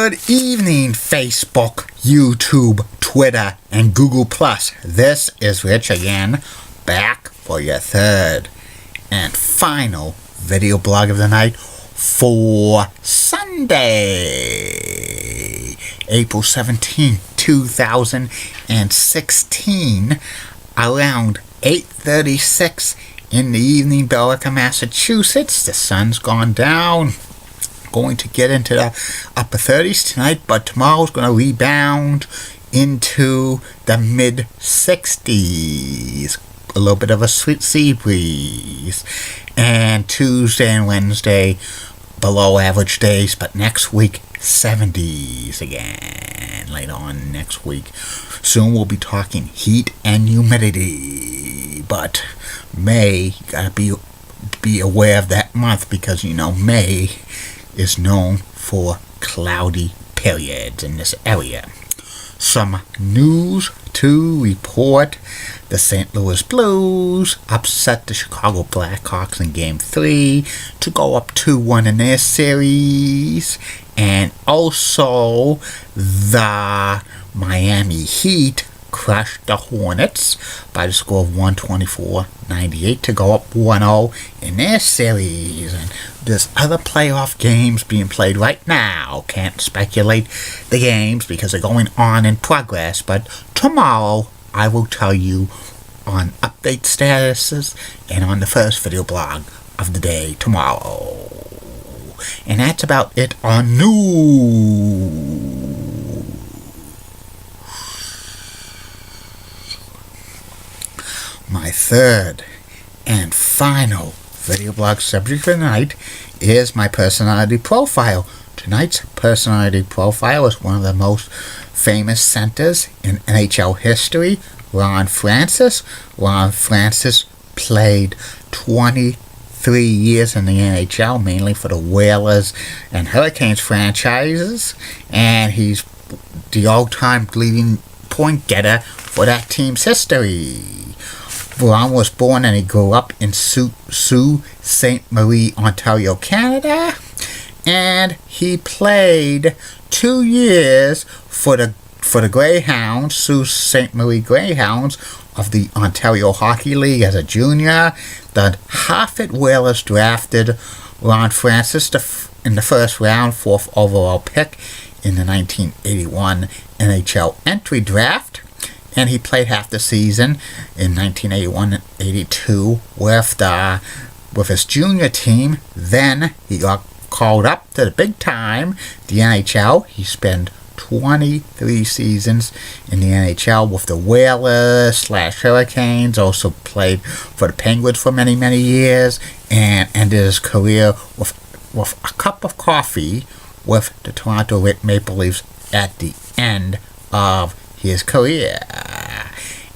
Good evening, Facebook, YouTube, Twitter, and Google+. This is Rich again, back for your third and final video blog of the night for Sunday, April 17, 2016, around 8:36 in the evening, Billerica, Massachusetts. The sun's gone down. Going to get into the upper 30s tonight, but tomorrow's going to rebound into the mid 60s. A little bit of a sweet sea breeze. And Tuesday and Wednesday below average days, but next week 70s again. Later on next week. Soon we'll be talking heat and humidity. But May, you gotta be aware of that month, because you know May is known for cloudy periods in this area. Some news to report. The St. Louis Blues upset the Chicago Blackhawks in Game 3 to go up 2-1 in their series. And also, the Miami Heat crushed the Hornets by the score of 124-98 to go up 1-0 in their series. And there's other playoff games being played right now. Can't speculate the games because they're going on in progress, but tomorrow I will tell you on update statuses and on the first video blog of the day tomorrow. And that's about it on news. My third and final video blog subject for the night is my personality profile. Tonight's personality profile is one of the most famous centers in NHL history, Ron Francis. Ron Francis played 23 years in the NHL, mainly for the Whalers and Hurricanes franchises, and he's the all-time leading point getter for that team's history. Ron was born and he grew up in Sault Ste. Marie, Ontario, Canada, and he played 2 years for the Greyhounds, Sault Ste. Marie Greyhounds of the Ontario Hockey League as a junior. The Hartford Whalers drafted Ron Francis in the first round, 4th overall pick in the 1981 NHL entry draft. And he played half the season in 1981 and 82 with his junior team. Then he got called up to the big time, the NHL. He spent 23 seasons in the NHL with the Whalers/Hurricanes. Also played for the Penguins for many, many years, and ended his career with a cup of coffee with the Toronto Maple Leafs at the end of his career.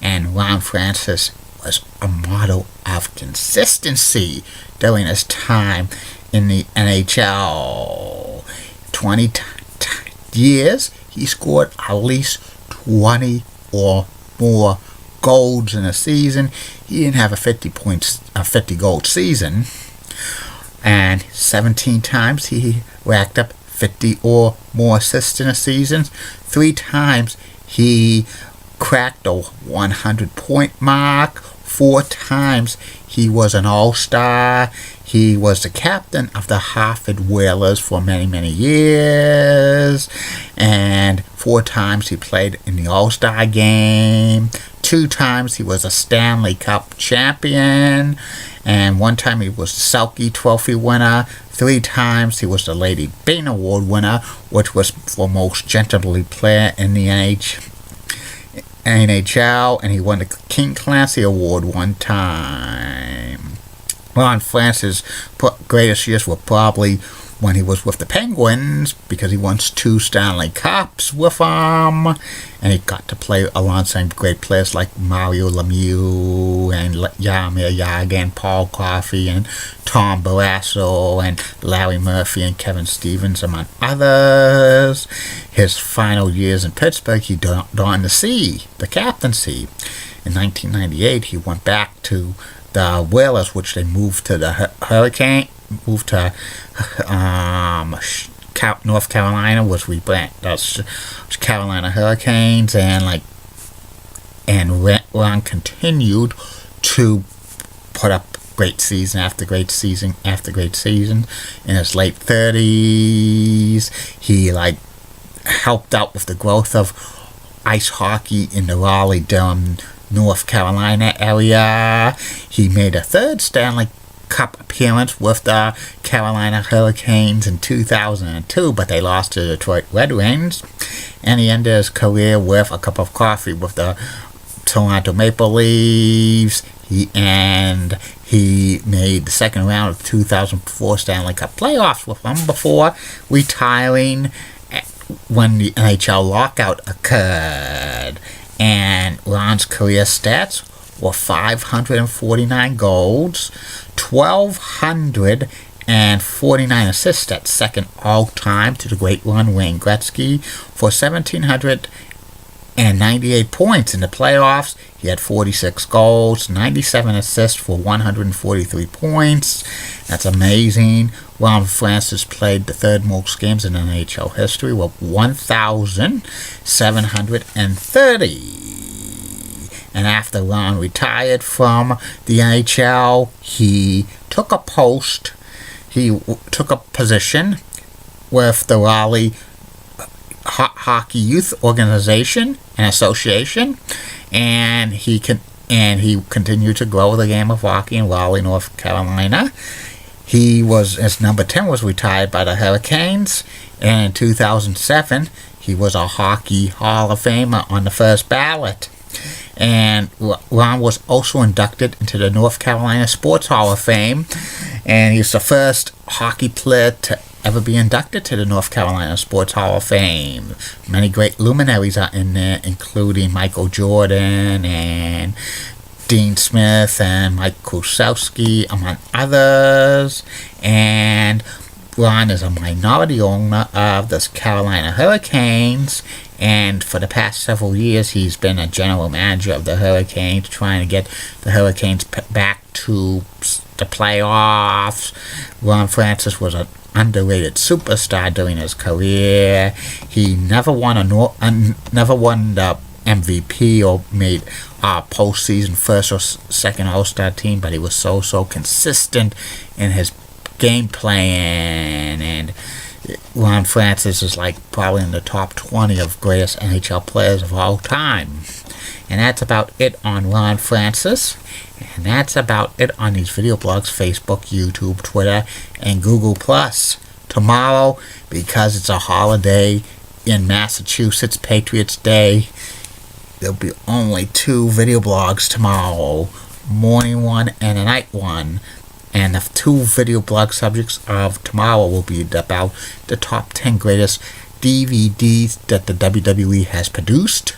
And Ron Francis was a model of consistency during his time in the NHL. 20 years, he scored at least 20 or more goals in a season. He didn't have a 50 goal season, and 17 times he racked up 50 or more assists in a season. 3 times he cracked the 100-point mark. 4 times he was an all-star. He was the captain of the Hartford Whalers for many, many years. And 4 times he played in the All-Star game. 2 times he was a Stanley Cup champion. And 1 time he was the Selke Trophy winner. 3 times he was the Lady Byng Award winner, which was for most gentlemanly player in the NHL, and he won the King Clancy Award 1 time. Ron Francis' greatest years were probably when he was with the Penguins, because he won 2 Stanley Cups with them, and he got to play alongside great players like Mario Lemieux and Jaromir Jagr and Paul Coffey and Tom Barrasso and Larry Murphy and Kevin Stevens, among others. His final years in Pittsburgh, he donned the captaincy. In 1998, he went back to the Whalers, which they moved to the Hurricane, moved to North Carolina was rebranded. That's Carolina Hurricanes, and Ron continued to put up great season after great season after great season. In his late 30s, he helped out with the growth of ice hockey in the Raleigh-Durham, North Carolina area. He made a third Stanley Cup appearance with the Carolina Hurricanes in 2002, but they lost to the Detroit Red Wings. And he ended his career with a cup of coffee with the Toronto Maple Leafs. He made the second round of the 2004 Stanley Cup playoffs with them before retiring when the NHL lockout occurred. And Ron's career stats were 549 goals, 1,249 assists. That's second all-time to the great one, Wayne Gretzky, for 1,798 points. In the playoffs, he had 46 goals, 97 assists for 143 points. That's amazing. Ron Francis played the third most games in NHL history with 1,730. And after Ron retired from the NHL, he took a position with the Raleigh Hockey Youth Organization and Association, and he continued to grow the game of hockey in Raleigh, North Carolina. His number 10 was retired by the Hurricanes, and in 2007, he was a Hockey Hall of Famer on the first ballot. And Ron was also inducted into the North Carolina Sports Hall of Fame, and he's the first hockey player to ever be inducted to the North Carolina Sports Hall of Fame. Many great luminaries are in there, including Michael Jordan and Dean Smith and Mike Krzyzewski, among others. And Ron is a minority owner of the Carolina Hurricanes, and for the past several years he's been a general manager of the Hurricanes, trying to get the Hurricanes back to the playoffs. Ron Francis was an underrated superstar during his career. He never won the MVP or made a postseason first or second All-Star team, but he was so consistent in his game playing, and Ron Francis is probably in the top 20 of greatest NHL players of all time. And that's about it on Ron Francis, and that's about it on these video blogs: Facebook, YouTube, Twitter, and Google+. Tomorrow, because it's a holiday in Massachusetts, Patriots Day, there'll be only 2 video blogs tomorrow, morning one and a night one. And the 2 video blog subjects of tomorrow will be about the top 10 greatest DVDs that the WWE has produced.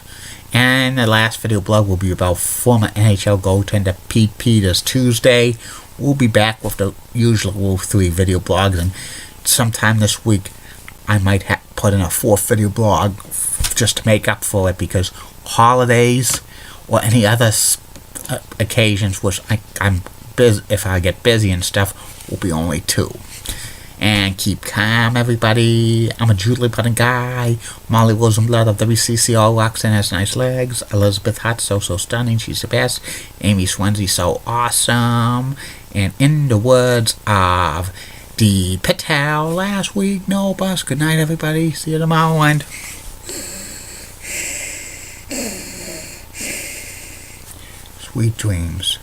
And the last video blog will be about former NHL goaltender Pete Peters. Tuesday, we'll be back with the usual 3 video blogs. And sometime this week, I might put in a 4th video blog just to make up for it, because holidays or any other occasions, which I'm busy, if I get busy and stuff, will be only 2. And keep calm, everybody. I'm a Julie Pudding guy. Molly Rosenblatt of WCCO Roxanne has nice legs. Elizabeth Hutt, so stunning, she's the best. Amy Swansea, so awesome. And in the words of the Patel last week, no bus. Good night, everybody. See you tomorrow. And sweet dreams.